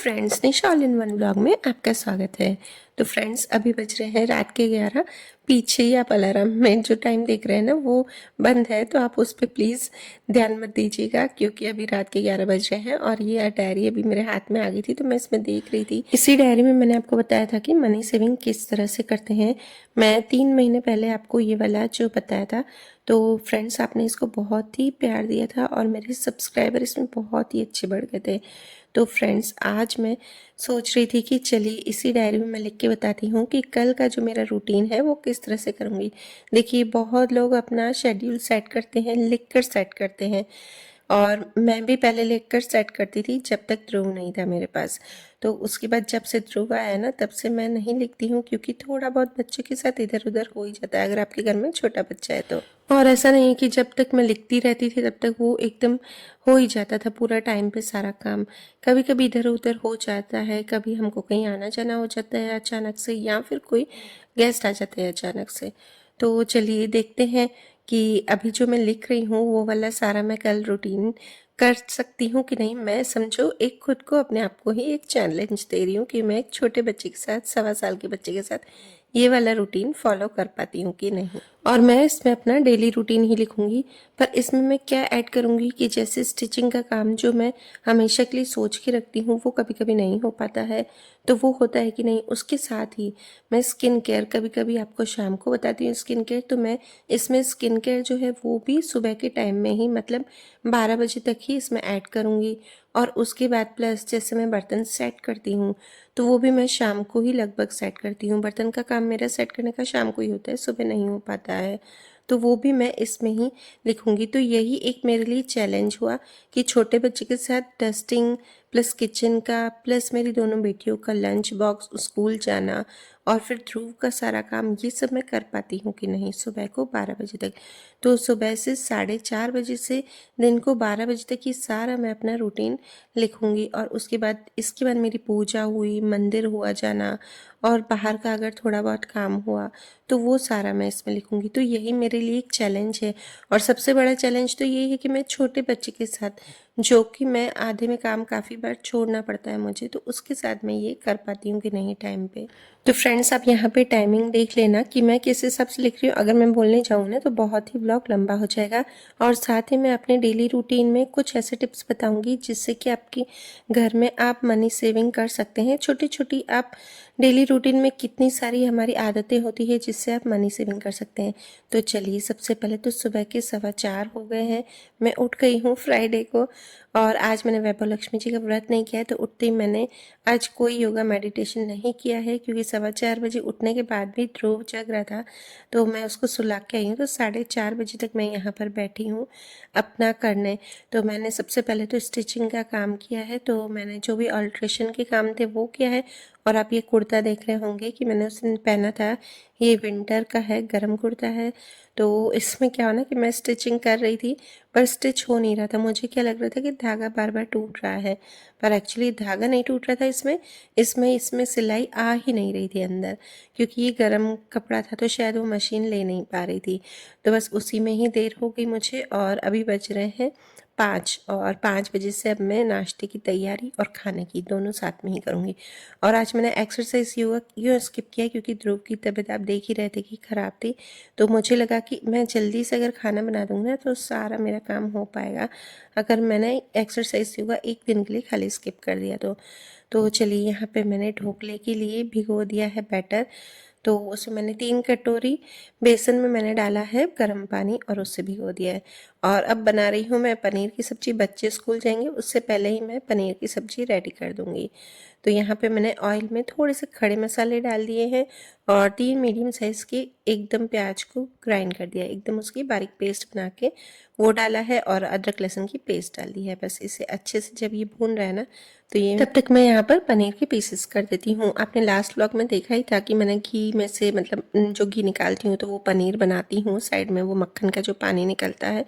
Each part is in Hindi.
Friends, Nisha all in one blog में आपका स्वागत है। तो फ्रेंड्स, अभी बज रहे हैं रात के 11। पीछे ही आप अलार्म में जो टाइम देख रहे हैं ना वो बंद है, तो आप उस पर प्लीज़ ध्यान मत दीजिएगा क्योंकि अभी रात के 11 बज रहे हैं। और ये डायरी अभी मेरे हाथ में आ गई थी तो मैं इसमें देख रही थी। इसी डायरी में मैंने आपको बताया था कि मनी सेविंग किस तरह से करते हैं। मैं 3 महीने पहले आपको ये वाला जो बताया था, तो फ्रेंड्स आपने इसको बहुत ही प्यार दिया था और मेरे सब्सक्राइबर इसमें बहुत ही अच्छे बढ़ गए थे। तो फ्रेंड्स, आज मैं सोच रही थी कि चलिए इसी डायरी में मैं लिख के बताती हूँ कि कल का जो मेरा रूटीन है वो किस तरह से करूँगी। देखिए, बहुत लोग अपना शेड्यूल सेट करते हैं, लिख कर सेट करते हैं, और मैं भी पहले लिख कर सेट करती थी जब तक ध्रुव नहीं था मेरे पास। तो उसके बाद जब से ध्रुव आया ना, तब से मैं नहीं लिखती हूँ क्योंकि थोड़ा बहुत बच्चों के साथ इधर उधर हो ही जाता है अगर आपके घर में छोटा बच्चा है तो। और ऐसा नहीं कि जब तक मैं लिखती रहती थी तब तक वो एकदम हो ही जाता था पूरा टाइम पे सारा काम। कभी कभी इधर उधर हो जाता है, कभी हमको कहीं आना जाना हो जाता है अचानक से, या फिर कोई गेस्ट आ जाते हैं अचानक से। तो चलिए देखते हैं कि अभी जो मैं लिख रही हूँ वो वाला सारा मैं कल रूटीन कर सकती हूँ कि नहीं। मैं समझो एक खुद को, अपने आप को ही एक चैलेंज दे रही हूँ कि मैं एक छोटे बच्चे के साथ, 1.25 साल के बच्चे के साथ ये वाला रूटीन फॉलो कर पाती हूँ कि नहीं। और मैं इसमें अपना डेली रूटीन ही लिखूंगी, पर इसमें मैं क्या ऐड करूँगी कि जैसे स्टिचिंग का काम जो मैं हमेशा के लिए सोच के रखती हूँ वो कभी कभी नहीं हो पाता है, तो वो होता है कि नहीं। उसके साथ ही मैं स्किन केयर, कभी कभी आपको शाम को बताती हूँ स्किन केयर, तो मैं इसमें स्किन केयर जो है वो भी सुबह के टाइम में ही, मतलब 12 बजे तक ही इसमें ऐड करूँगी। और उसके बाद प्लस जैसे मैं बर्तन सेट करती हूँ तो वो भी मैं शाम को ही लगभग सेट करती हूँ। बर्तन का काम मेरा सेट करने का शाम को ही होता है, सुबह नहीं हो पाता है, तो वो भी मैं इसमें ही लिखूंगी। तो यही एक मेरे लिए चैलेंज हुआ कि छोटे बच्चे के साथ डस्टिंग प्लस किचन का प्लस मेरी दोनों बेटियों का लंच बॉक्स, स्कूल जाना, और फिर ध्रुव का सारा काम, ये सब मैं कर पाती हूँ कि नहीं सुबह को 12 बजे तक। तो सुबह से 4:30 बजे से दिन को 12 बजे तक ये सारा मैं अपना रूटीन लिखूंगी। और उसके बाद, इसके बाद मेरी पूजा हुई, मंदिर हुआ जाना, और बाहर का अगर थोड़ा बहुत काम हुआ तो वो सारा मैं इसमें लिखूंगी। तो यही मेरे लिए एक चैलेंज है। और सबसे बड़ा चैलेंज तो ये है कि मैं छोटे बच्चे के साथ, जो कि मैं आधे में काम काफ़ी बार छोड़ना पड़ता है मुझे, तो उसके साथ मैं ये कर पाती हूँ कि नहीं टाइम पे। तो फ्रेंड्स, आप यहाँ पे टाइमिंग देख लेना कि मैं किस हिसाब से लिख रही हूँ। अगर मैं बोलने जाऊँ ना तो बहुत ही ब्लॉग लंबा हो जाएगा। और साथ ही मैं अपने डेली रूटीन में कुछ ऐसे टिप्स बताऊंगी जिससे कि आपकी घर में आप मनी सेविंग कर सकते हैं। छोटी छोटी आप डेली रूटीन में कितनी सारी हमारी आदतें होती है जिससे आप मनी सेविंग कर सकते हैं। तो चलिए, सबसे पहले तो सुबह के 4:15 हो गए हैं, मैं उठ गई हूँ फ्राइडे को। और आज मैंने वैभव लक्ष्मी जी का व्रत नहीं किया है, तो उठते ही मैंने आज कोई योगा मेडिटेशन नहीं किया है क्योंकि 4:15 बजे उठने के बाद भी ध्रुव जग रहा था, तो मैं उसको सुला के आई हूँ। तो 4:30 बजे तक मैं यहाँ पर बैठी हूँ अपना करने। तो मैंने सबसे पहले तो स्टिचिंग का काम किया है, तो मैंने जो भी अल्ट्रेशन के काम थे वो किया है। और आप ये कुर्ता देख रहे होंगे कि मैंने उस दिन पहना था, ये विंटर का है, गर्म कुर्ता है। तो इसमें क्या हो ना कि मैं स्टिचिंग कर रही थी पर स्टिच हो नहीं रहा था। मुझे क्या लग रहा था कि धागा बार बार टूट रहा है, पर एक्चुअली धागा नहीं टूट रहा था। इसमें इसमें इसमें सिलाई आ ही नहीं रही थी अंदर, क्योंकि ये गर्म कपड़ा था तो शायद वो मशीन ले नहीं पा रही थी। तो बस उसी में ही देर हो गई मुझे। और अभी बज रहे हैं 5, और 5 बजे से अब मैं नाश्ते की तैयारी और खाने की दोनों साथ में ही करूँगी। और आज मैंने एक्सरसाइज योगा यूँ स्किप किया क्योंकि ध्रुव की तबीयत आप देख ही रहे थे कि ख़राब थी। तो मुझे लगा कि मैं जल्दी से अगर खाना बना दूँगी ना तो सारा मेरा काम हो पाएगा, अगर मैंने एक्सरसाइज योगा एक दिन के लिए खाली स्किप कर दिया तो चलिए, यहाँ पे मैंने ढोकले के लिए भिगो दिया है बैटर। तो उसमें मैंने 3 कटोरी बेसन में मैंने डाला है गर्म पानी और उससे भिगो दिया है। और अब बना रही हूँ मैं पनीर की सब्ज़ी। बच्चे स्कूल जाएंगे उससे पहले ही मैं पनीर की सब्ज़ी रेडी कर दूँगी। तो यहाँ पे मैंने ऑयल में थोड़े से खड़े मसाले डाल दिए हैं और 3 मीडियम साइज़ के एकदम प्याज को ग्राइंड कर दिया, एकदम उसकी बारीक पेस्ट बना के वो डाला है, और अदरक लहसुन की पेस्ट डाल दी है। बस इसे अच्छे से जब ये भून रहा है ना, तो ये तब तक मैं यहाँ पर पनीर के पीसेस कर देती हूँ। आपने लास्ट व्लॉग में देखा ही था कि मैंने घी में से, मतलब जो घी निकालती हूँ तो वो पनीर बनाती हूँ, साइड में वो मक्खन का जो पानी निकलता है,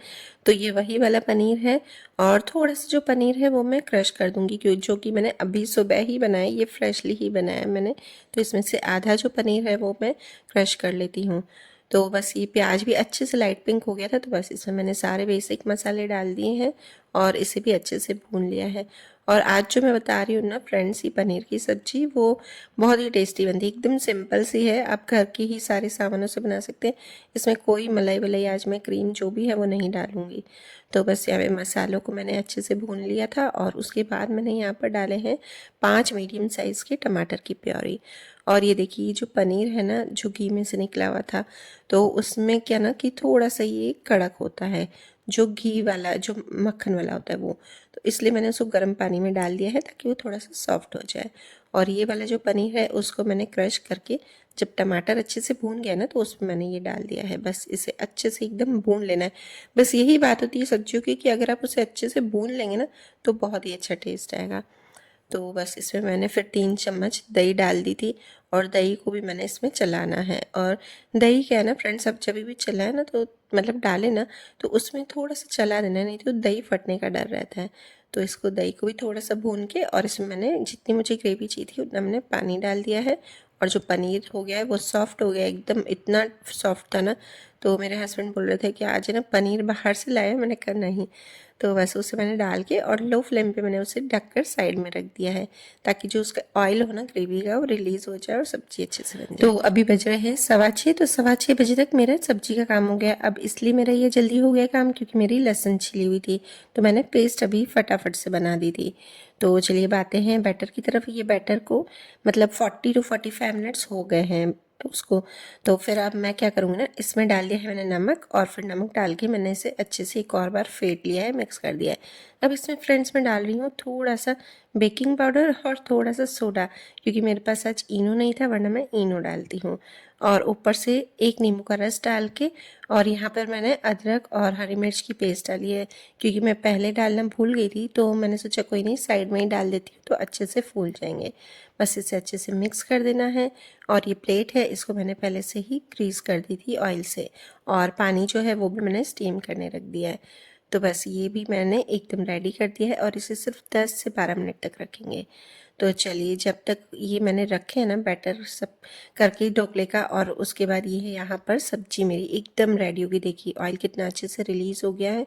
तो ये वही वाला पनीर है। और थोड़ा सा जो पनीर है वो मैं क्रश कर दूँगी, क्योंकि जो कि मैंने अभी सुबह ही बनाया, ये फ्रेशली ही बनाया मैंने। तो इसमें से आधा जो पनीर है वो मैं क्रश कर लेती हूँ। तो बस ये प्याज भी अच्छे से लाइट पिंक हो गया था, तो बस इसमें मैंने सारे बेसिक मसाले डाल दिए हैं और इसे भी अच्छे से भून लिया है। और आज जो मैं बता रही हूँ ना फ्रेंड्स, ये पनीर की सब्ज़ी वो बहुत ही टेस्टी बनती है, एकदम सिंपल सी है, आप घर के ही सारे सामानों से बना सकते हैं। इसमें कोई मलाई वलाई आज मैं क्रीम जो भी है वो नहीं डालूँगी। तो बस यहाँ पे मसालों को मैंने अच्छे से भून लिया था और उसके बाद मैंने यहाँ पर डाले हैं 5 मीडियम साइज़ के टमाटर की प्योरी। और ये देखिए जो पनीर है ना, जो घी में से निकला हुआ था, तो उसमें क्या ना कि थोड़ा सा ये कड़क होता है, जो घी वाला जो मक्खन वाला होता है वो, तो इसलिए मैंने उसको गर्म पानी में डाल दिया है ताकि वो थोड़ा सा सॉफ्ट हो जाए। और ये वाला जो पनीर है उसको मैंने क्रश करके, जब टमाटर अच्छे से भून गया ना तो उसमें मैंने ये डाल दिया है। बस इसे अच्छे से एकदम भून लेना है। बस यही बात होती है सब्जियों की कि अगर आप उसे अच्छे से भून लेंगे ना तो बहुत ही अच्छा टेस्ट आएगा। तो बस इसमें मैंने फिर 3 चम्मच दही डाल दी थी और दही को भी मैंने इसमें चलाना है। और दही क्या है ना फ्रेंड्स, अब जब भी चलाए ना तो मतलब डालें ना तो उसमें थोड़ा सा चला देना, नहीं तो दही फटने का डर रहता है। तो इसको दही को भी थोड़ा सा भून के और इसमें मैंने जितनी मुझे ग्रेवी चाहिए थी उतना मैंने पानी डाल दिया है। और जो पनीर हो गया है वो सॉफ्ट हो गया एकदम, इतना सॉफ्ट था ना, तो मेरे हस्बैंड बोल रहे थे कि आज ना पनीर बाहर से लाया। मैंने कहा नहीं। तो बस उसे मैंने डाल के और लो फ्लेम पे मैंने उसे ढककर साइड में रख दिया है ताकि जो उसका ऑयल हो ना ग्रेवी का वो रिलीज हो जाए और सब्जी अच्छे से बन जाए। तो अभी बज रहे हैं 6:15, तो 6:15 बजे तक मेरा सब्जी का काम हो गया। अब इसलिए मेरा ये जल्दी हो गया काम क्योंकि मेरी लहसुन छिली हुई थी, तो मैंने पेस्ट अभी फटाफट से बना दी थी। तो चलिए बातें हैं बैटर की तरफ। ये बैटर को मतलब 40 to 45 मिनट्स हो गए हैं तो उसको, तो फिर अब मैं क्या करूँगी ना, इसमें डाल दिया है मैंने नमक और फिर नमक डाल के मैंने इसे अच्छे से एक और बार फेंट लिया है, मिक्स कर दिया है। अब इसमें फ्रेंड्स मैं डाल रही हूँ थोड़ा सा बेकिंग पाउडर और थोड़ा सा सोडा, क्योंकि मेरे पास आज इनो नहीं था वरना मैं इनो डालती हूँ। और ऊपर से एक नींबू का रस डाल के, और यहाँ पर मैंने अदरक और हरी मिर्च की पेस्ट डाली है क्योंकि मैं पहले डालना भूल गई थी, तो मैंने सोचा कोई नहीं साइड में ही डाल देती हूँ तो अच्छे से फूल जाएंगे। बस इसे अच्छे से मिक्स कर देना है। और ये प्लेट है इसको मैंने पहले से ही ग्रीस कर दी थी ऑयल से, और पानी जो है वो भी मैंने स्टीम करने रख दिया है। तो बस ये भी मैंने एकदम रेडी कर दिया है और इसे सिर्फ 10 से 12 मिनट तक रखेंगे। तो चलिए जब तक ये मैंने रखे हैं ना बैटर सब करके ढोकले का, और उसके बाद ये है यहाँ पर सब्जी मेरी एकदम रेडी होगी। देखिए ऑयल कितना अच्छे से रिलीज़ हो गया है।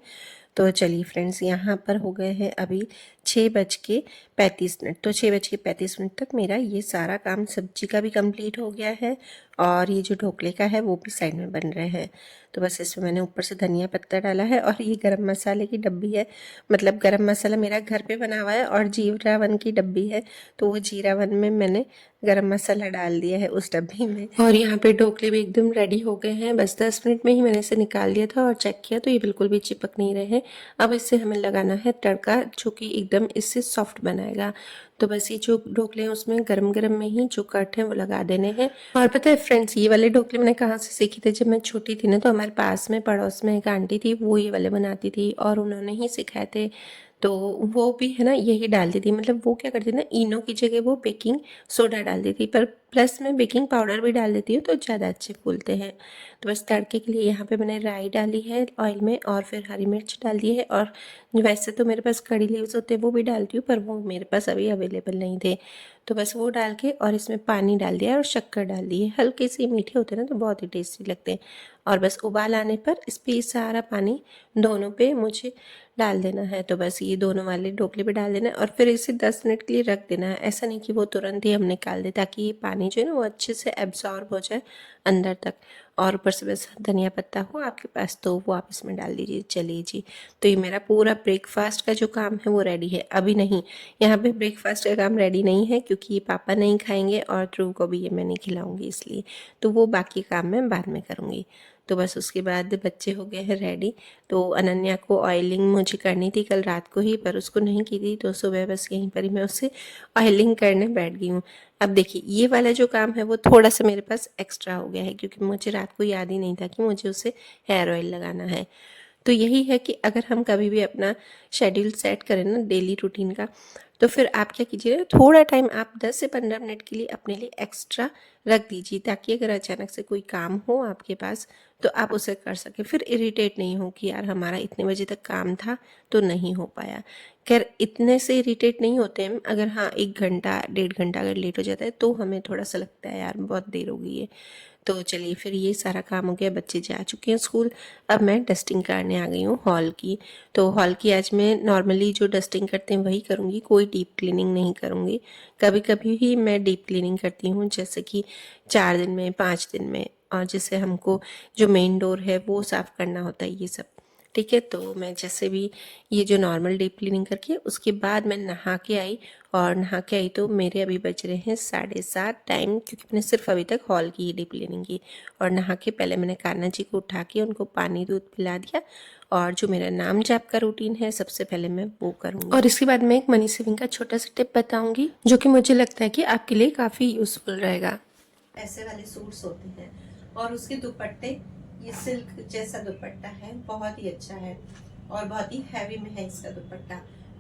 तो चलिए फ्रेंड्स यहाँ पर हो गए हैं अभी 6:35। तो 6:35 तक मेरा ये सारा काम सब्जी का भी कंप्लीट हो गया है और ये जो ढोकले का है वो भी साइड में बन रहे हैं। तो बस इसमें मैंने ऊपर से धनिया पत्ता डाला है और ये गरम मसाले की डब्बी है, मतलब गरम मसाला मेरा घर पे बना हुआ है और जीरा वन की डब्बी है, तो वो जीरा वन में मैंने गरम मसाला डाल दिया है उस डब्बी में। और यहाँ पे ढोकले भी एकदम रेडी हो गए हैं। बस 10 मिनट में ही मैंने इसे निकाल दिया था और चेक किया तो ये बिल्कुल भी चिपक नहीं रहे हैं। अब इससे हमें लगाना है तड़का जो कि एकदम इससे सॉफ्ट बनाएगा। तो बस ये जो ढोकले हैं उसमें गरम गरम में ही जो कट है वो लगा देने हैं। और पता है फ्रेंड्स, ये वाले ढोकले मैंने कहाँ से सीखे थे, जब मैं छोटी थी ना तो हमारे पास में पड़ोस में एक आंटी थी, वो ये वाले बनाती थी और उन्होंने ही सिखाए थे। तो वो भी है ना यही डालती थी, मतलब वो क्या करती थी ना, इनो की जगह वो बेकिंग सोडा डाल देती, पर प्लस में बेकिंग पाउडर भी डाल देती हूँ तो ज़्यादा अच्छे फूलते हैं। तो बस तड़के के लिए यहाँ पे मैंने राई डाली है ऑयल में और फिर हरी मिर्च डाल दी है, और वैसे तो मेरे पास कड़ी लीव्स होते हैं वो भी डालती हूँ, पर वो मेरे पास अभी अवेलेबल नहीं थे। तो बस वो डाल के और इसमें पानी डाल दिया और शक्कर डाल दी है। हल्के से मीठे होते हैं ना तो बहुत ही टेस्टी लगते हैं। और बस उबाल आने पर इस पर सारा पानी दोनों पे मुझे डाल देना है। तो बस ये दोनों वाले ढोकले पे डाल देना है और फिर इसे 10 मिनट के लिए रख देना है। ऐसा नहीं कि वो तुरंत ही हम निकाल दें, ताकि ये पानी जो है ना वो अच्छे से एब्जॉर्ब हो जाए अंदर तक। और ऊपर से बस धनिया पत्ता हो आपके पास तो वो आप इसमें डाल दीजिए। चलिए जी, तो ये मेरा पूरा ब्रेकफास्ट का जो काम है वो रेडी है। अभी नहीं, यहाँ पे ब्रेकफास्ट का काम रेडी नहीं है क्योंकि ये पापा नहीं खाएंगे और ध्रुव को भी ये मैं नहीं खिलाऊंगी, इसलिए तो वो बाकी काम मैं बाद में करूँगी। तो बस उसके बाद बच्चे हो गए हैं रेडी। तो अनन्या को ऑयलिंग मुझे करनी थी कल रात को ही, पर उसको नहीं की थी, तो सुबह बस यहीं पर ही मैं उसे ऑयलिंग करने बैठ गई हूँ। अब देखिए ये वाला जो काम है वो थोड़ा सा मेरे पास एक्स्ट्रा हो गया है क्योंकि मुझे रात को याद ही नहीं था कि मुझे उसे हेयर ऑयल लगाना है। तो यही है कि अगर हम कभी भी अपना शेड्यूल सेट करें ना डेली रूटीन का, तो फिर आप क्या कीजिए, थोड़ा टाइम आप 10 से 15 मिनट के लिए अपने लिए एक्स्ट्रा रख दीजिए, ताकि अगर अचानक से कोई काम हो आपके पास तो आप उसे कर सकें, फिर इरिटेट नहीं हो कि यार हमारा इतने बजे तक काम था तो नहीं हो पाया। खैर इतने से इरिटेट नहीं होते हम, अगर हाँ 1 घंटा 1.5 घंटा अगर लेट हो जाता है तो हमें थोड़ा सा लगता है यार बहुत देर हो गई है। तो चलिए फिर ये सारा काम हो गया, बच्चे जा चुके हैं स्कूल। अब मैं डस्टिंग करने आ गई हूँ हॉल की। तो हॉल की आज मैं नॉर्मली जो डस्टिंग करते हैं वही करूँगी, कोई डीप क्लीनिंग नहीं करूँगी। कभी कभी ही मैं डीप क्लीनिंग करती हूँ, जैसे कि 4 दिन में 5 दिन में, और जैसे हमको जो मेन डोर है वो साफ़ करना होता है ये सब। ठीक है, तो मैं जैसे भी ये जो नॉर्मल डीप क्लीनिंग करके उसके बाद मैं नहा के आई, और नहा के आई तो मेरे अभी बज रहे हैं 7:30 टाइम, क्योंकि मैंने सिर्फ अभी तक हॉल की ही डीप क्लीनिंग की। और नहा के पहले मैंने कान्हा जी को उठा के उनको पानी दूध पिला दिया, और जो मेरा नाम जाप का रूटीन है सबसे पहले मैं वो करूँगी। और इसके बाद मैं एक मनी सेविंग का छोटा सा टिप बताऊँगी जो कि मुझे लगता है कि आपके लिए काफ़ी यूज़फुल रहेगा। ऐसे वाले सूट्स होते हैं और उसके दुपट्टे, ये सिल्क जैसा दुपट्टा है, बहुत ही अच्छा है और बहुत ही हैवी में है इसका दुपट्टा।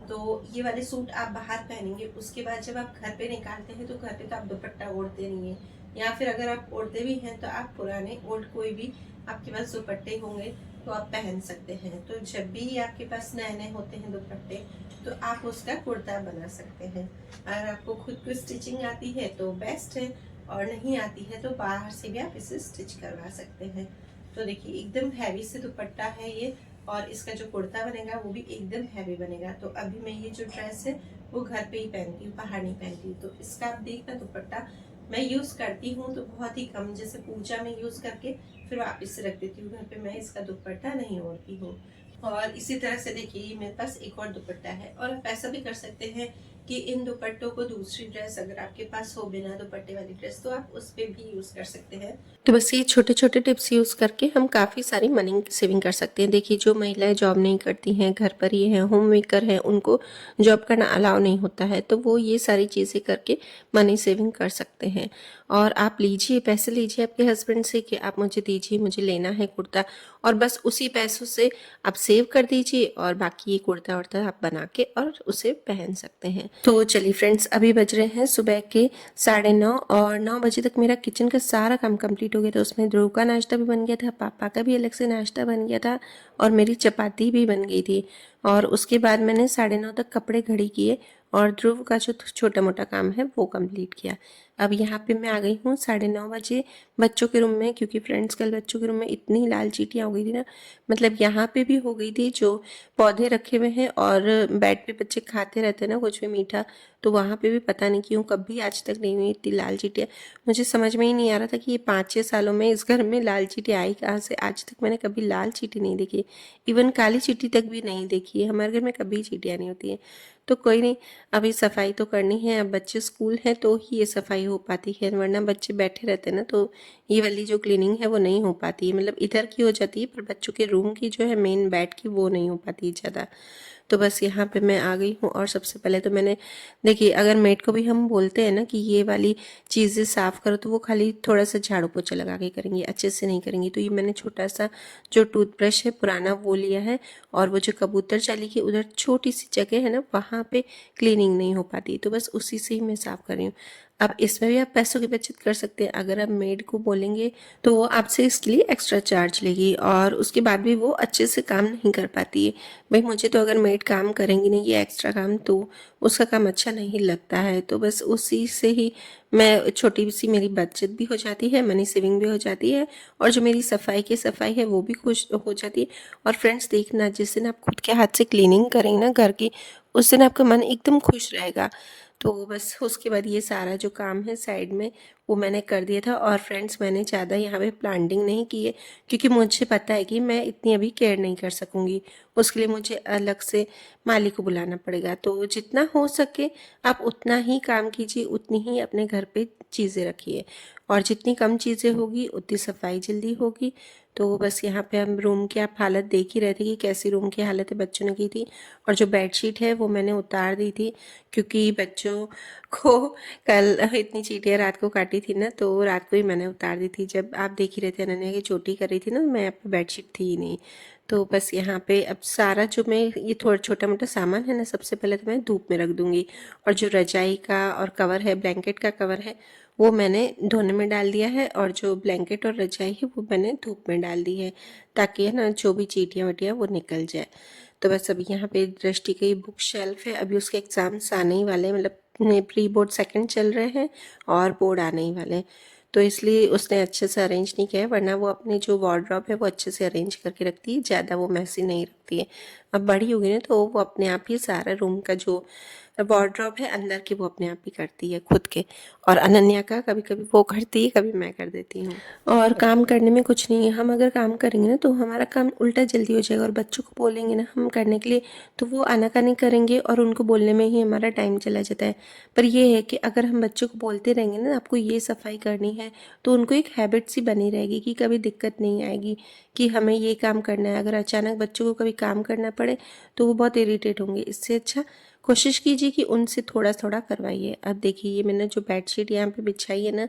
तो ये वाले सूट आप बाहर पहनेंगे, उसके बाद जब आप घर पे निकालते हैं तो घर पे तो आप दुपट्टा ओढ़ते नहीं है, या फिर अगर आप ओढ़ते भी हैं तो आप पुराने ओल्ड कोई भी आपके पास दुपट्टे होंगे तो आप पहन सकते हैं। तो जब भी आपके पास नए नए होते हैं दुपट्टे तो आप उसका कुर्ता बना सकते हैं। अगर आपको खुद को स्टिचिंग आती है तो बेस्ट है, और नहीं आती है तो बाहर से भी आप इसे स्टिच करवा सकते हैं। तो देखिए एकदम हैवी से दुपट्टा है ये, और इसका जो कुर्ता बनेगा वो भी एकदम हैवी बनेगा। तो अभी मैं ये जो ड्रेस है वो घर पे ही पहनती हूँ, बाहर नहीं पहनती। तो इसका आप देखना दुपट्टा मैं यूज़ करती हूँ तो बहुत ही कम, जैसे पूजा में यूज़ करके फिर वापस रख देती हूँ घर पे, मैं इसका दुपट्टा नहीं ओढ़ती हूँ। और इसी तरह से देखिए मेरे पास एक और दुपट्टा है, और आप ऐसा भी कर सकते हैं कि इन दुपट्टों को दूसरी ड्रेस अगर आपके पास हो बिना दुपट्टे वाली ड्रेस तो आप उस पर भी यूज़ कर सकते हैं। तो बस ये छोटे छोटे टिप्स यूज़ करके हम काफ़ी सारी मनी सेविंग कर सकते हैं। देखिए जो महिलाएं जॉब नहीं करती हैं, घर पर ही हैं, होम मेकर हैं, उनको जॉब करना अलाउ नहीं होता है, तो वो ये सारी चीज़ें करके मनी सेविंग कर सकते हैं। और आप लीजिए, पैसे लीजिए आपके हस्बैंड से कि आप मुझे दीजिए, मुझे लेना है कुर्ता, और बस उसी पैसों से आप सेव कर दीजिए, और बाकी ये कुर्ता वर्ता आप बना के और उसे पहन सकते हैं। तो चलिए फ्रेंड्स, अभी बज रहे हैं सुबह के 9:30, और 9 बजे तक मेरा किचन का सारा काम कंप्लीट हो गया था। उसमें ध्रुव का नाश्ता भी बन गया था, पापा का भी अलग से नाश्ता बन गया था, और मेरी चपाती भी बन गई थी। और उसके बाद मैंने 9:30 तक कपड़े घड़ी किए, और ध्रुव का जो छोटा मोटा काम है वो कंप्लीट किया। अब यहाँ पे मैं आ गई हूँ 9:30 बच्चों के रूम में, क्योंकि फ्रेंड्स कल बच्चों के रूम में इतनी लाल चींटियाँ हो गई थी ना, मतलब यहाँ पे भी हो गई थी, जो पौधे रखे हुए हैं और बेड पे बच्चे खाते रहते हैं ना कुछ भी मीठा, तो वहाँ पे भी पता नहीं क्यों कभी आज तक नहीं हुई इतनी लाल चींटियाँ। मुझे समझ में ही नहीं आ रहा था कि ये 5-6 सालों में इस घर में लाल चींटी आई कहाँ से। आज तक मैंने कभी लाल चींटी नहीं देखी, इवन काली चींटी तक भी नहीं देखी है। हमारे घर में कभी चींटियाँ नहीं होती हैं। तो कोई नहीं, अभी सफाई तो करनी है, अब बच्चे स्कूल हैं तो ही ये सफाई हो पाती है, वरना बच्चे बैठे रहते हैं ना तो ये वाली जो क्लीनिंग है वो नहीं हो पाती है। मतलब इधर की हो जाती है पर बच्चों के रूम की जो है मेन बेड की वो नहीं हो पाती है ज़्यादा। तो बस यहाँ पे मैं आ गई हूँ, और सबसे पहले तो मैंने, देखिए अगर मेड को भी हम बोलते हैं ना कि ये वाली चीज़ें साफ़ करो तो वो खाली थोड़ा सा झाड़ू पोछा लगा के करेंगी, अच्छे से नहीं करेंगी। तो ये मैंने छोटा सा जो टूथब्रश है पुराना वो लिया है, और वो जो कबूतर चाली की उधर छोटी सी जगह है ना वहाँ पे क्लीनिंग नहीं हो पाती, तो बस उसी से ही मैं साफ़ कर रही हूँ। अब इसमें भी आप पैसों की बचत कर सकते हैं। अगर आप मेड को बोलेंगे तो वो आपसे इसके लिए एक्स्ट्रा चार्ज लेगी, और उसके बाद भी वो अच्छे से काम नहीं कर पाती है। भाई मुझे तो अगर मेड काम करेंगी नहीं ये एक्स्ट्रा काम तो उसका काम अच्छा नहीं लगता है। तो बस उसी से ही मैं, छोटी सी मेरी बचत भी हो जाती है, मनी सेविंग भी हो जाती है, और जो मेरी सफाई की सफाई है वो भी खुश हो जाती है। और फ्रेंड्स देखना, जिस दिन आप खुद के हाथ से क्लीनिंग करेंगे ना घर की, उस दिन आपका मन एकदम खुश रहेगा। तो बस उसके बाद ये सारा जो काम है साइड में वो मैंने कर दिया था। और फ्रेंड्स मैंने ज़्यादा यहाँ पे प्लांटिंग नहीं की है, क्योंकि मुझे पता है कि मैं इतनी अभी केयर नहीं कर सकूँगी, उसके लिए मुझे अलग से माली को बुलाना पड़ेगा। तो जितना हो सके आप उतना ही काम कीजिए, उतनी ही अपने घर पे चीज़ें रखिए, और जितनी कम चीज़ें होगी उतनी सफाई जल्दी होगी। तो बस यहाँ पे हम रूम की आप हालत देख ही रहे थे कि कैसी रूम की हालत है, बच्चों ने की थी। और जो बेडशीट है वो मैंने उतार दी थी, क्योंकि बच्चों को कल इतनी चींटियाँ रात को काटी थी ना, तो रात को ही मैंने उतार दी थी। जब आप देख ही रहे थे अनन्या की चोटी कर रही थी ना, मैं पे बेडशीट थी ही नहीं। तो बस यहाँ पे अब सारा जो मैं ये थोड़ा छोटा मोटा सामान है ना, सबसे पहले तो मैं धूप में रख दूँगी। और जो रजाई का और कवर है, ब्लैंकेट का कवर है, वो मैंने धोने में डाल दिया है, और जो ब्लैंकेट और रजाई है वो मैंने धूप में डाल दी है, ताकि है ना जो भी चींटियाँ वटियाँ वो निकल जाए। तो बस अभी यहाँ पे दृष्टि की बुक शेल्फ है, अभी उसके एग्ज़ाम्स आने ही वाले हैं, मतलब प्री बोर्ड सेकंड चल रहे हैं और बोर्ड आने ही वाले हैं, तो इसलिए उसने अच्छे से अरेंज नहीं किया है, वरना वो अपनी जो वार्डरोब है वो अच्छे से अरेंज करके रखती है, ज़्यादा वो मैसी नहीं रखती है। अब बड़ी हो गई ना, तो वो अपने आप ही सारा रूम का जो वार्डरोब है अंदर की वो अपने आप ही करती है खुद के, और अनन्या का कभी कभी वो करती है, कभी मैं कर देती हूँ। और काम करने में कुछ नहीं है, हम अगर काम करेंगे ना तो हमारा काम उल्टा जल्दी हो जाएगा, और बच्चों को बोलेंगे ना हम करने के लिए तो वो आनाकानी करेंगे और उनको बोलने में ही हमारा टाइम चला जाता है। पर ये है कि अगर हम बच्चों को बोलते रहेंगे ना आपको ये सफाई करनी है, तो उनको एक हैबिट सी बनी रहेगी कि कभी दिक्कत नहीं आएगी कि हमें ये काम करना है। अगर अचानक बच्चों को कभी काम करना पड़े तो वो बहुत इरिटेट होंगे, इससे अच्छा कोशिश कीजिए कि उनसे थोड़ा थोड़ा करवाइए। अब देखिए ये मैंने जो बेडशीट यहाँ पे बिछाई है ना,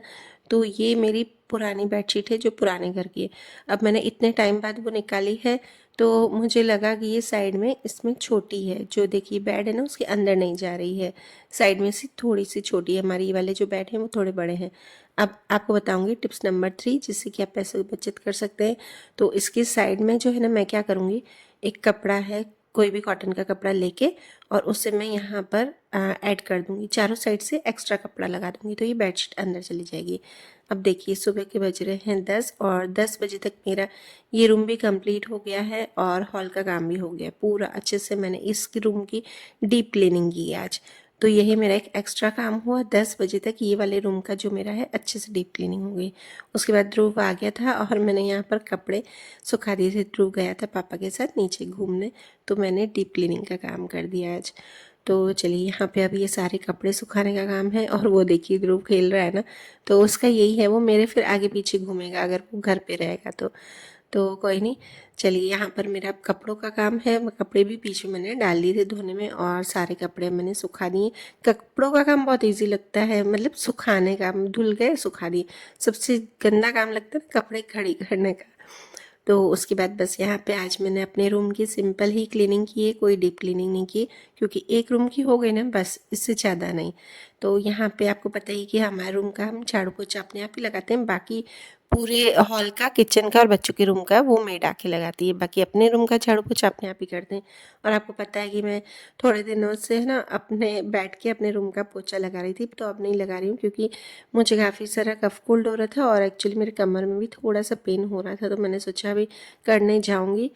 तो ये मेरी पुरानी बेडशीट है जो पुराने घर की है। अब मैंने इतने टाइम बाद वो निकाली है, तो मुझे लगा कि ये साइड में इसमें छोटी है, जो देखिए बेड है ना उसके अंदर नहीं जा रही है, साइड में से थोड़ी सी छोटी है। हमारी ये वाले जो बेड हैं वो थोड़े बड़े हैं। अब आपको बताऊंगी टिप्स नंबर 3 जिससे कि आप पैसे की बचत कर सकते हैं। तो इसके साइड में जो है ना मैं क्या करूँगी, एक कपड़ा है, कोई भी कॉटन का कपड़ा लेके और उससे मैं यहाँ पर ऐड कर दूँगी, चारों साइड से एक्स्ट्रा कपड़ा लगा दूँगी, तो ये बेडशीट अंदर चली जाएगी। अब देखिए सुबह के बज रहे हैं 10, और 10 बजे तक मेरा ये रूम भी कंप्लीट हो गया है और हॉल का काम भी हो गया पूरा अच्छे से। मैंने इस रूम की डीप क्लीनिंग की आज, तो यही मेरा एक एक्स्ट्रा काम हुआ। 10 बजे तक ये वाले रूम का जो मेरा है अच्छे से डीप क्लीनिंग हो गई। उसके बाद ध्रुव आ गया था और मैंने यहाँ पर कपड़े सुखा दिए थे। ध्रुव गया था पापा के साथ नीचे घूमने, तो मैंने डीप क्लीनिंग का काम कर दिया आज। तो चलिए यहाँ पे अभी ये सारे कपड़े सुखाने का काम है, और वो देखिए ध्रुव खेल रहा है ना, तो उसका यही है, वो मेरे फिर आगे पीछे घूमेगा अगर वो घर पे रहेगा तो कोई नहीं। चलिए यहाँ पर मेरा कपड़ों का काम है, कपड़े भी पीछे मैंने डाल दिए थे धोने में और सारे कपड़े मैंने सुखा दिए। कपड़ों का काम बहुत इजी लगता है, मतलब सुखाने का, धुल गए सुखा दिए। सबसे गंदा काम लगता है कपड़े खड़ी करने का। तो उसके बाद बस यहाँ पे आज मैंने अपने रूम की सिंपल ही क्लीनिंग की है, कोई डीप क्लीनिंग नहीं की, क्योंकि एक रूम की हो गई ना बस, इससे ज़्यादा नहीं। तो यहाँ पे आपको पता ही कि हमारे रूम का हम झाड़ू पोछा अपने आप ही लगाते हैं, बाकी पूरे हॉल का, किचन का और बच्चों के रूम का वो मेड आके लगाती है, बाकी अपने रूम का झाड़ू पोछा अपने आप ही करते हैं। और आपको पता है कि मैं थोड़े दिनों से है ना अपने बैठ के अपने रूम का पोछा लगा रही थी, तो अब नहीं लगा रही हूँ क्योंकि मुझे काफ़ी सारा कफ कोल्ड हो रहा था और एक्चुअली मेरे कमर में भी थोड़ा सा पेन हो रहा था, तो मैंने सोचा अभी करने जाऊँगी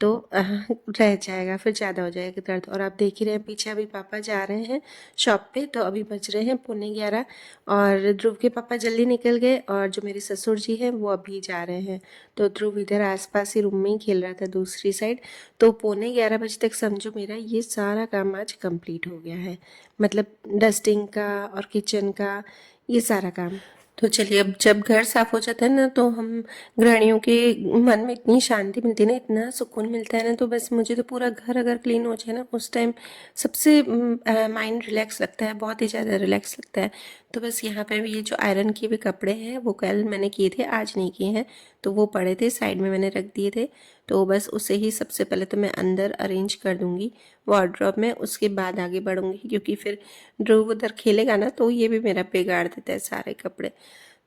तो रह जाएगा, फिर ज़्यादा हो जाएगा दर्द। और आप देख ही रहे हैं पीछे अभी पापा जा रहे हैं शॉप पे, तो अभी बज रहे हैं 11:45 और ध्रुव के पापा जल्दी निकल गए, और जो मेरे ससुर जी हैं वो अभी जा रहे हैं। तो ध्रुव इधर आसपास ही रूम में ही खेल रहा था दूसरी साइड। तो 11:45 तक समझो मेरा ये सारा काम आज कंप्लीट हो गया है, मतलब डस्टिंग का और किचन का ये सारा काम। तो चलिए अब जब घर साफ हो जाता है ना, तो हम गृहिणियों के मन में इतनी शांति मिलती है ना, इतना सुकून मिलता है ना, तो बस मुझे तो पूरा घर अगर क्लीन हो जाए ना उस टाइम सबसे माइंड रिलैक्स लगता है, बहुत ही ज़्यादा रिलैक्स लगता है। तो बस यहाँ पे भी ये जो आयरन किए हुए कपड़े हैं वो कल मैंने किए थे, आज नहीं किए हैं, तो वो पड़े थे साइड में मैंने रख दिए थे। तो बस उसे ही सबसे पहले तो मैं अंदर अरेंज कर दूँगी वार्डरोब में, उसके बाद आगे बढ़ूँगी, क्योंकि फिर ध्रुव उधर खेलेगा ना तो ये भी मेरा बिगाड़ देता है सारे कपड़े।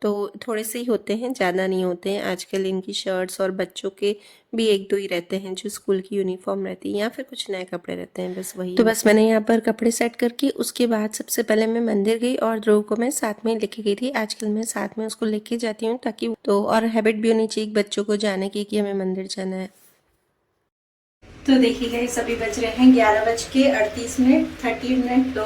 तो थोड़े से ही होते हैं, ज़्यादा नहीं होते हैं। आजकल इनकी शर्ट्स और बच्चों के भी एक दो ही रहते हैं जो स्कूल की यूनिफॉर्म रहती है, या फिर कुछ नए कपड़े रहते हैं, बस वही। तो बस मैंने यहाँ पर कपड़े सेट करके उसके बाद सबसे पहले मैं मंदिर गई, और ध्रुव को मैं साथ में लेके गई थी। आजकल मैं साथ में उसको लेके जाती हूँ ताकि तो और हैबिट भी होनी चाहिए बच्चों को जाने की कि हमें मंदिर जाना है। तो देखिए गाइस अभी बज रहे हैं 11:38, 30 मिनट। तो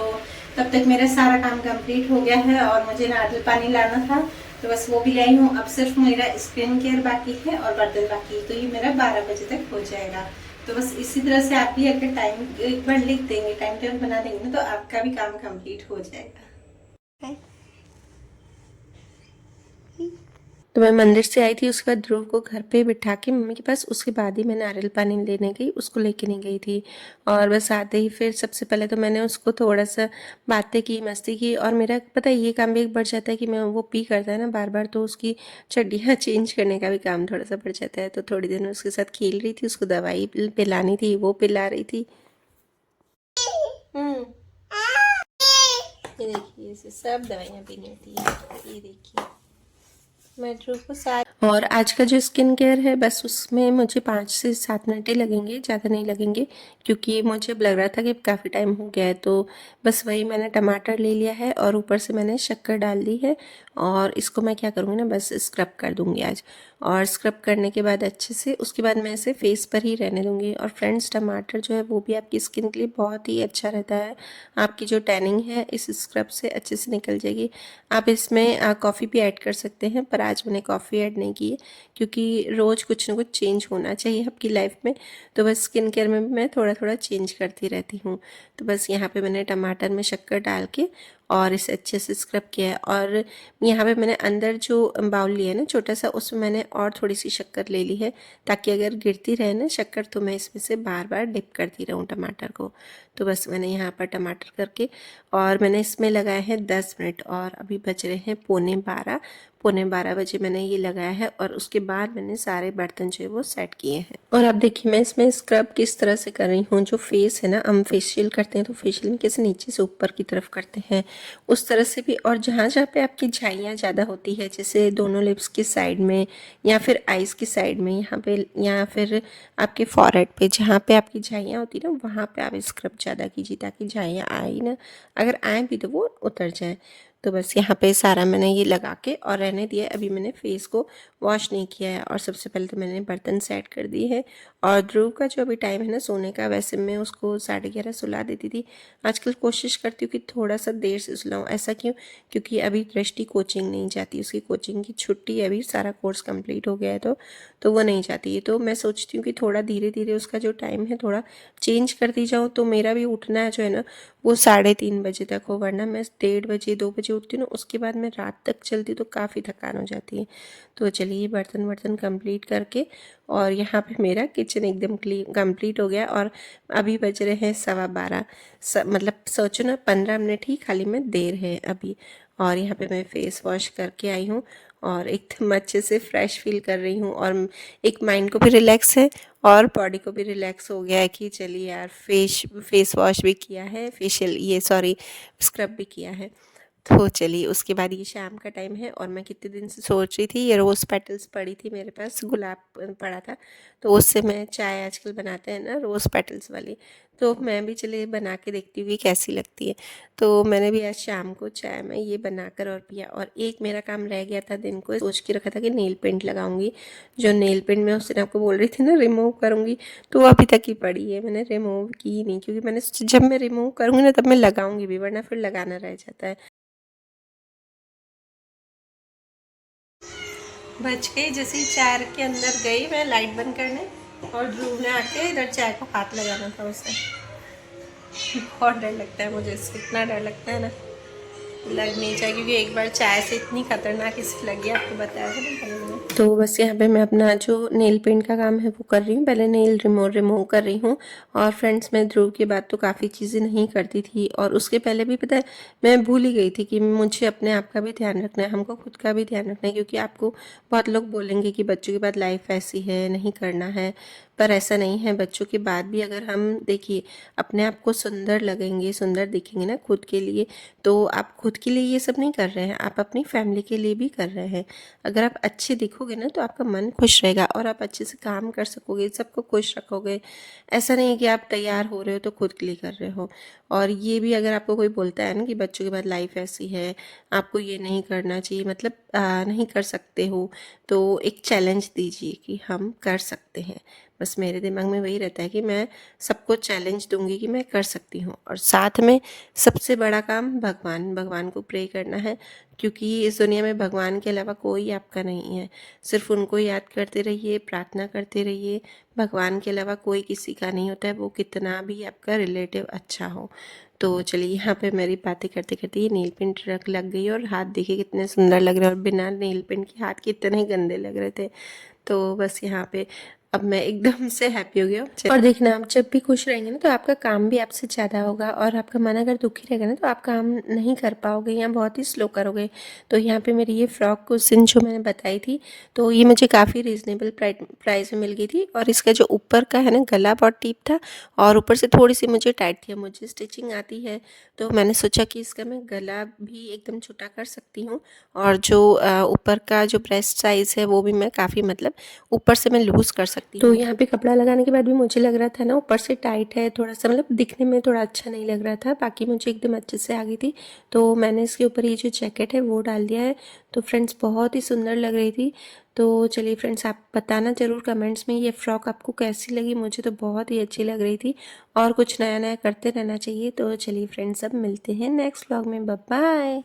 तब तक मेरा सारा काम कंप्लीट हो गया है और मुझे नारियल पानी लाना था, तो बस वो भी लाई हूँ। अब सिर्फ मेरा स्किन केयर बाकी है और बर्तन बाकी है, तो ये मेरा 12 बजे तक हो जाएगा। तो बस इसी तरह से आप भी अगर टाइम एक बार लिख देंगे, टाइम टेबल बना देंगे ना, तो आपका भी काम कंप्लीट हो जाएगा। तो मैं मंदिर से आई थी, उसके बाद ध्रुव को घर पे बिठा के मम्मी के पास, उसके बाद ही मैं नारियल पानी लेने गई, उसको लेके नहीं गई थी। और बस आते ही फिर सबसे पहले तो मैंने उसको थोड़ा सा बातें की, मस्ती की, और मेरा पता है ये काम भी एक बढ़ जाता है कि मैं वो पी करता है ना बार बार, तो उसकी चड्डियाँ चेंज करने का भी काम थोड़ा सा बढ़ जाता है। तो थोड़ी देर में उसके साथ खेल रही थी, उसको दवाई पिलानी थी, वो पिला रही थी। ये देखिए, इसे सब दवाइयाँ पीनी होती है। ये देखिए, मैं ध्रुव को साथ। और आज का जो स्किन केयर है बस उसमें मुझे 5 से 7 मिनट ही लगेंगे, ज़्यादा नहीं लगेंगे, क्योंकि मुझे लग रहा था कि काफ़ी टाइम हो गया है। तो बस वही मैंने टमाटर ले लिया है और ऊपर से मैंने शक्कर डाल दी है और इसको मैं क्या करूँगी ना, बस स्क्रब कर दूँगी आज। और स्क्रब करने के बाद अच्छे से उसके बाद मैं इसे फेस पर ही रहने दूँगी। और फ्रेंड्स, टमाटर जो है वो भी आपकी स्किन के लिए बहुत ही अच्छा रहता है। आपकी जो टैनिंग है इस स्क्रब से अच्छे से निकल जाएगी। आप इसमें कॉफ़ी भी ऐड कर सकते हैं, पर आज मैंने कॉफ़ी ऐड नहीं की है, क्योंकि रोज़ कुछ ना कुछ चेंज होना चाहिए आपकी लाइफ में। तो बस स्किन केयर में भी मैं थोड़ा थोड़ा चेंज करती रहती हूँ। तो बस यहाँ पे मैंने टमाटर में शक्कर डाल के और इसे अच्छे से स्क्रब किया है। और यहाँ पे मैंने अंदर जो बाउल लिया है ना छोटा सा, उसमें मैंने और थोड़ी सी शक्कर ले ली है, ताकि अगर गिरती रहे ना शक्कर तो मैं इसमें से बार बार डिप करती रहूँ टमाटर को। तो बस मैंने यहाँ पर टमाटर करके और मैंने इसमें लगाए हैं 10 मिनट। और अभी बज रहे हैं पौने 12 बजे मैंने ये लगाया है। और उसके बाद मैंने सारे बर्तन जो है वो सेट किए हैं। और अब देखिए मैं इसमें स्क्रब किस तरह से कर रही हूँ। जो फेस है ना, हम फेशियल करते हैं तो फेशियल में कैसे नीचे से ऊपर की तरफ करते हैं, उस तरह से भी। और जहाँ जहाँ पे आपकी झाइयाँ ज़्यादा होती है, जैसे दोनों लिप्स की साइड में या फिर आइज़ की साइड में, यहाँ पे या फिर आपके फॉरहेड पे, जहाँ पे आपकी झाइयाँ होती है ना, वहाँ पे आप स्क्रब ज़्यादा कीजिए, ताकि झाइयाँ आए ना, अगर आए भी तो वो उतर जाए। तो बस यहाँ पे सारा मैंने ये लगा के और रहने दिया। अभी मैंने फेस को वॉश नहीं किया है। और सबसे पहले तो मैंने बर्तन सेट कर दिए हैं। और ध्रुव का जो अभी टाइम है ना सोने का, वैसे मैं उसको 11:30 सुला देती थी। आजकल कोशिश करती हूँ कि थोड़ा सा देर से सुलाऊँ। ऐसा क्यों? क्योंकि अभी दृष्टि कोचिंग नहीं जाती, उसकी कोचिंग की छुट्टी है, अभी सारा कोर्स कंप्लीट हो गया है तो वो नहीं जाती है। तो मैं सोचती हूँ कि थोड़ा धीरे धीरे उसका जो टाइम है थोड़ा चेंज करती जाऊँ, तो मेरा भी उठना जो है ना वो 3:30 बजे तक हो। वरना मैं 1:30 बजे 2 बजे उठती हूँ ना, उसके बाद मैं रात तक चलती तो काफ़ी थकान हो जाती है। तो चलिए बर्तन वर्तन कंप्लीट करके, और यहाँ पे मेरा किचन एकदम क्लीन कंप्लीट हो गया। और अभी बज रहे हैं 12:15, मतलब सोचो ना 15 मिनट ही खाली में देर है अभी। और यहाँ पे मैं फेस वॉश करके आई हूँ और एकदम अच्छे से फ्रेश फील कर रही हूँ। और एक माइंड को भी रिलैक्स है और बॉडी को भी रिलैक्स हो गया है कि चलिए यार फेस वॉश भी किया है, फेशियल ये सॉरी स्क्रब भी किया है। तो चलिए उसके बाद ये शाम का टाइम है और मैं कितने दिन से सोच रही थी, ये रोज़ पेटल्स पड़ी थी मेरे पास, गुलाब पड़ा था, तो उससे मैं चाय आजकल बनाते हैं ना रोज़ पेटल्स वाली, तो मैं भी चलिए बना के देखती हुई कैसी लगती है। तो मैंने भी आज शाम को चाय में ये बनाकर और पिया। और एक मेरा काम रह गया था, दिन को सोच के रखा था कि नेल पेंट लगाऊंगी। जो नेल पेंट मैं उस दिन आपको बोल रही थी ना रिमूव करूँगी, तो वो अभी तक ही पड़ी है, मैंने रिमूव की नहीं, क्योंकि मैंने जब मैं रिमूव करूँगी ना तब मैं लगाऊंगी भी, वरना फिर लगाना रह जाता है। बच गई। जैसे ही 4 के अंदर गई मैं लाइट बंद करने, और ध्रुव ने आके इधर चाय को हाथ लगाना था उसे। बहुत डर लगता है मुझे इससे, इतना डर लगता है ना, लग नहीं चाहिए, क्योंकि एक बार चाय से इतनी खतरनाक इससे लगी, आपको बताया था ना पहले मैंने। तो बस यहाँ पे मैं अपना जो नेल पेंट का काम है वो कर रही हूँ। पहले नेल रिमूव कर रही हूँ। और फ्रेंड्स, मैं ध्रुव के बाद तो काफ़ी चीज़ें नहीं करती थी, और उसके पहले भी पता है मैं भूल ही गई थी कि मुझे अपने आप का भी ध्यान रखना है, हमको खुद का भी ध्यान रखना है। क्योंकि आपको बहुत लोग बोलेंगे कि बच्चों के बाद लाइफ ऐसी है, नहीं करना है, पर ऐसा नहीं है। बच्चों के बाद भी अगर हम देखिए अपने आप को सुंदर लगेंगे, सुंदर दिखेंगे ना खुद के लिए, तो आप खुद के लिए ये सब नहीं कर रहे हैं, आप अपनी फैमिली के लिए भी कर रहे हैं। अगर आप अच्छे दिखोगे ना तो आपका मन खुश रहेगा और आप अच्छे से काम कर सकोगे, सबको खुश रखोगे। ऐसा नहीं है कि आप तैयार हो रहे हो तो खुद के लिए कर रहे हो। और ये भी अगर आपको कोई बोलता है ना कि बच्चों के बाद लाइफ ऐसी है, आपको ये नहीं करना चाहिए, मतलब नहीं कर सकते हो, तो एक चैलेंज दीजिए कि हम कर सकते हैं। बस मेरे दिमाग में वही रहता है कि मैं सबको चैलेंज दूंगी कि मैं कर सकती हूँ। और साथ में सबसे बड़ा काम भगवान को प्रे करना है, क्योंकि इस दुनिया में भगवान के अलावा कोई आपका नहीं है। सिर्फ उनको याद करते रहिए, प्रार्थना करते रहिए। भगवान के अलावा कोई किसी का नहीं होता है, वो कितना भी आपका रिलेटिव अच्छा हो। तो चलिए यहाँ पे मेरी बातें करते करते ये नेल पेंट रख लग गई, और हाथ देखिए कितने सुंदर लग रहे हैं, और बिना नेल पेंट के हाथ कितने गंदे लग रहे थे। तो बस यहाँ पे अब मैं एकदम से हैप्पी हो गया हूँ। और देखना, आप जब भी खुश रहेंगे ना तो आपका काम भी आपसे ज़्यादा होगा, और आपका मन अगर दुखी रहेगा ना तो आप काम नहीं कर पाओगे या बहुत ही स्लो करोगे। तो यहाँ पे मेरी ये फ्रॉक उस दिन जो मैंने बताई थी, तो ये मुझे काफ़ी रीज़नेबल प्राइस में मिल गई थी। और इसका जो ऊपर का है ना, गला बहुत डीप था और ऊपर से थोड़ी सी मुझे टाइट थी। मुझे स्टिचिंग आती है तो मैंने सोचा कि इसका मैं गला भी एकदम छोटा कर सकती हूँ, और जो ऊपर का जो ब्रेस्ट साइज़ है वो भी मैं काफ़ी मतलब ऊपर से मैं लूज़ कर सकती हूँ। तो यहाँ पे कपड़ा लगाने के बाद भी मुझे लग रहा था ना ऊपर से टाइट है, थोड़ा सा मतलब दिखने में थोड़ा अच्छा नहीं लग रहा था, बाकी मुझे एकदम अच्छे से आ गई थी। तो मैंने इसके ऊपर ये जो जैकेट है वो डाल दिया है। तो फ्रेंड्स बहुत ही सुंदर लग रही थी। तो चलिए फ्रेंड्स, आप बताना ज़रूर कमेंट्स में ये फ्रॉक आपको कैसी लगी। मुझे तो बहुत ही अच्छी लग रही थी, और कुछ नया नया करते रहना चाहिए। तो चलिए फ्रेंड्स, अब मिलते हैं नेक्स्ट व्लॉग में। Bye bye.